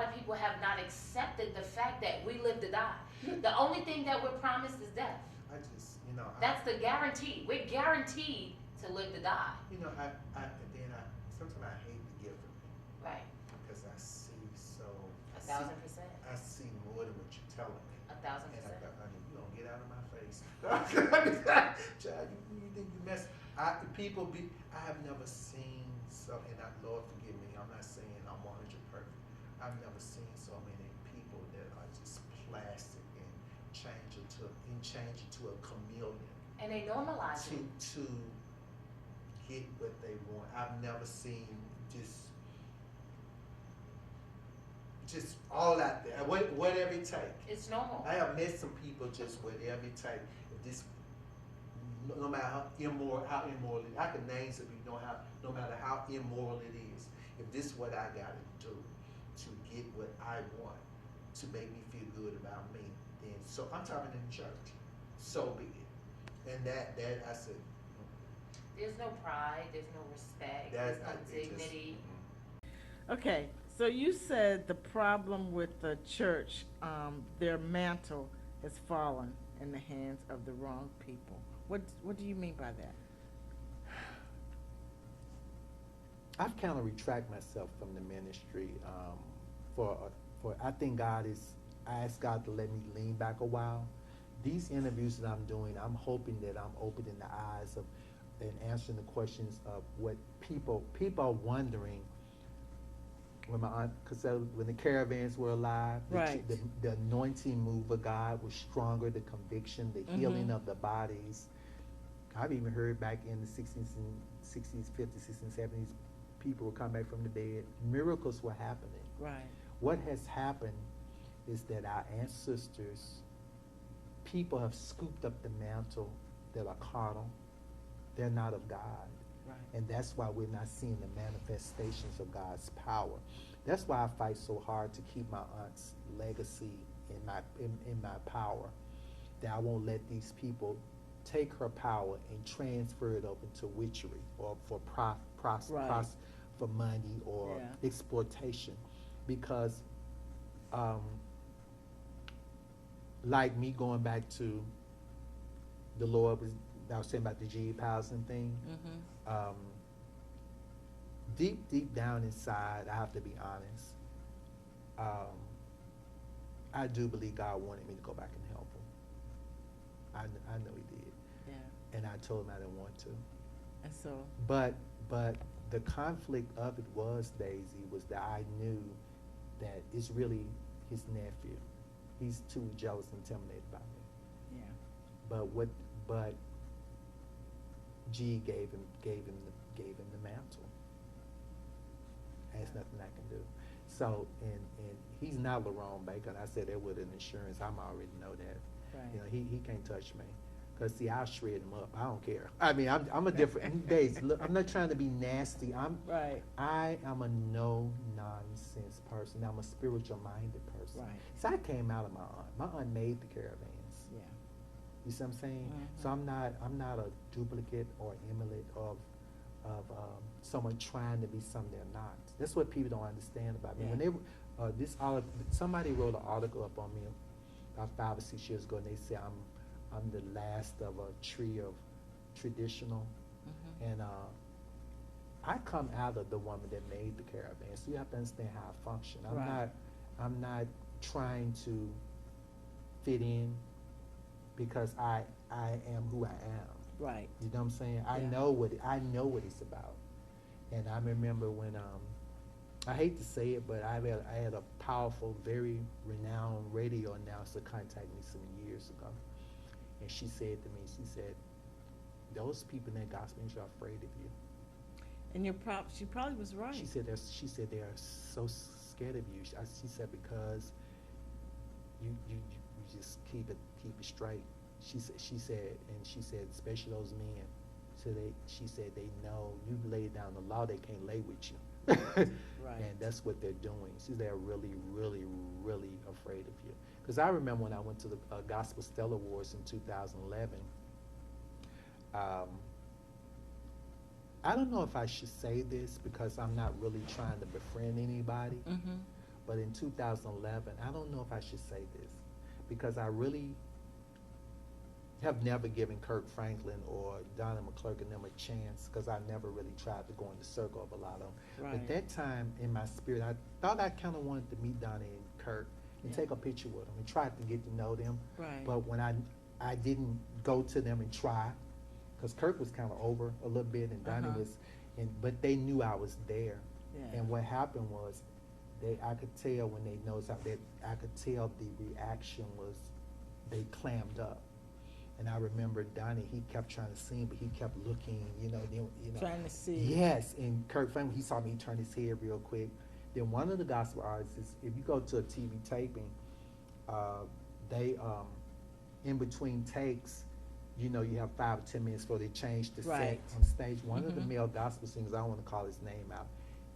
of people have not accepted the fact that we live to die. The only thing that we're promised is death. I just, you know. That's the guarantee. We're guaranteed to live to die. You know, sometimes I hate the gift of it. Right. Because I see so. 1,000%. I see more than what you're telling me. 1,000%. And I thought, honey, you don't get out of my face. Child, you think you mess. I have never seen so, and Lord forgive me, I'm not saying I'm 100 perfect. I've never seen so many people that are just plastic and change it to a chameleon. And they normalize it. To get what they want. I've never seen just all out there. Whatever it takes. It's normal. I have met some people just whatever it takes. If this, no matter how immoral it is, I can name some people. No matter how immoral it is, if this is what I got to do to get what I want, to make me feel good about me, then so I'm talking in church. So be it. And that I said. There's no pride. There's no respect. There's no dignity. Okay, so you said the problem with the church, their mantle has fallen in the hands of the wrong people. What do you mean by that? I've kind of retracted myself from the ministry for I think I asked God to let me lean back a while. These interviews that I'm doing, I'm hoping that I'm opening the eyes of and answering the questions of what people are wondering. When my aunt, because when the caravans were alive, right. the anointing move of God was stronger, the conviction, the healing of the bodies. I've even heard back in the 60s, 50s, 60s, and 70s, people were coming back from the dead. Miracles were happening. Right. What has happened is that our ancestors, people have scooped up the mantle that are carnal. They're not of God. Right. And that's why we're not seeing the manifestations of God's power. That's why I fight so hard to keep my aunt's legacy in my power. That I won't let these people take her power and transfer it over to witchery or for for money or exploitation. Because like me going back to the Lord was, I was saying about the G. Powson thing. Deep down inside, I have to be honest. I do believe God wanted me to go back and help him. I know He did. Yeah. And I told him I didn't want to. And so. But the conflict of it was, Daisy, was that I knew that it's really his nephew. He's too jealous and intimidated by me. Yeah. But G gave him the mantle. There's nothing I can do. So and he's not Lerone Baker. I said that with an insurance. I'm already know that. Right. You know, he can't touch me. Cause see, I'll shred him up. I don't care. I mean, I'm a different Daisy. Look, I'm not trying to be nasty. Right. I am a no nonsense person. I'm a spiritual minded person. Right. So I came out of my aunt. My aunt made the caravans. Yeah. You see what I'm saying? So I'm not a duplicate or emulate of someone trying to be something they're not. That's what people don't understand about me. Yeah. When they somebody wrote an article up on me about 5 or 6 years ago, and they say I'm the last of a tree of traditional, and I come out of the woman that made the caravan. So you have to understand how I function. I'm not trying to fit in because I am who I am. Right. You know what I'm saying? I know what it's about. And I remember when I hate to say it, but I had a powerful, very renowned radio announcer contact me some years ago. And she said to me, she said, those people in that gospel industry are afraid of you. And she probably was right. She said they are so scared of you. She said because you just keep it straight. She said, especially those men. So she said they know you lay down the law, they can't lay with you. Right. And that's what they're doing. See, they're really, really, really afraid of you. Because I remember when I went to the Gospel STELLA Awards in 2011. I don't know if I should say this because I'm not really trying to befriend anybody. But in 2011, I don't know if I should say this, because I really have never given Kirk Franklin or Donna McClurkin them a chance, because I never really tried to go in the circle of a lot of them. Right. But that time in my spirit, I thought I kind of wanted to meet Donna and Kirk and take a picture with them and try to get to know them. Right. But when I didn't go to them and try, because Kirk was kind of over a little bit and Donna was, but they knew I was there. Yeah. And what happened was, I could tell when they noticed I could tell the reaction was they clammed up. And I remember Donnie, he kept trying to sing, but he kept looking, Trying to see. Yes, and Kirk Franklin, he saw me turn his head real quick. Then one of the gospel artists, if you go to a TV taping, they, in between takes, you have 5 or 10 minutes before they change the set on stage. One of the male gospel singers, I don't want to call his name out,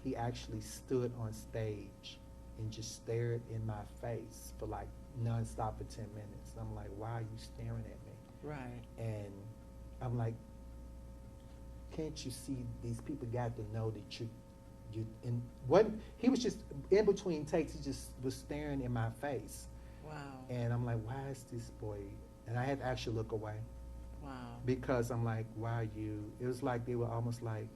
he actually stood on stage and just stared in my face for like nonstop for 10 minutes. And I'm like, why are you staring at me? Right. And I'm like, can't you see these people got to know that you and what he was just in between takes, he just was staring in my face. Wow. And I'm like, why is this boy? And I had to actually look away. Wow. Because I'm like, why are you? It was like they were almost like,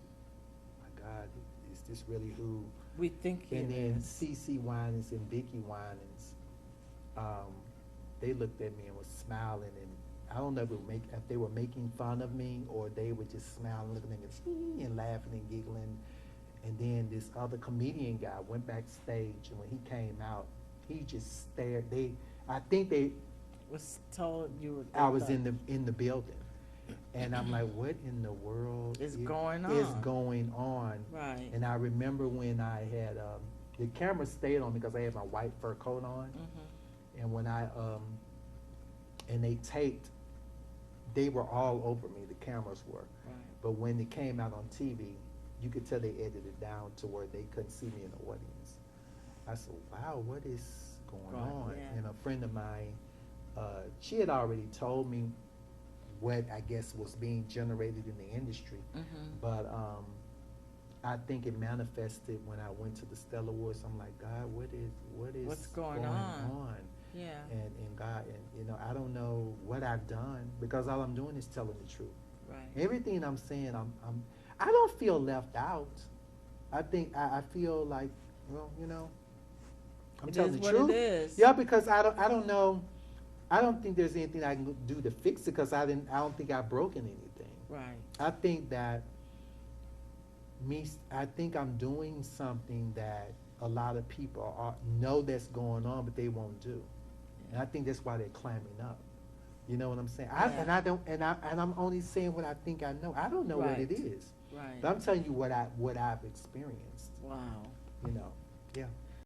my God, is this really who we think And it then is. CeCe Winans and Vickie Winans, they looked at me and was smiling, and I don't know if they were making fun of me or they were just smiling, looking at me and laughing and giggling. And then this other comedian guy went backstage, and when he came out, he just stared. I think they Was told you. I was in the building, and I'm like, what in the world Is going on? Is going on? Right. And I remember when I had the camera stayed on because I had my white fur coat on, and when and they taped, they were all over me. The cameras were, but when it came out on TV, you could tell they edited it down to where they couldn't see me in the audience. I said, wow, what is going on? Yeah. And a friend of mine, she had already told me what I guess was being generated in the industry, but I think it manifested when I went to the STELLA Awards. I'm like, God, what's going on? Yeah. And God, and I don't know what I've done, because all I'm doing is telling the truth. Right. Everything I'm saying, I don't feel left out. I think I feel like, well, I'm telling the truth. It is. Yeah, because I don't know. I don't think there's anything I can do to fix it, because I don't think I've broken anything. Right. I think that I think I'm doing something that a lot of people know that's going on, but they won't do. And I think that's why they're climbing up. You know what I'm saying? I'm only saying what I think I know. I don't know what it is. Right. But I'm telling you what I've experienced. Wow. Yeah.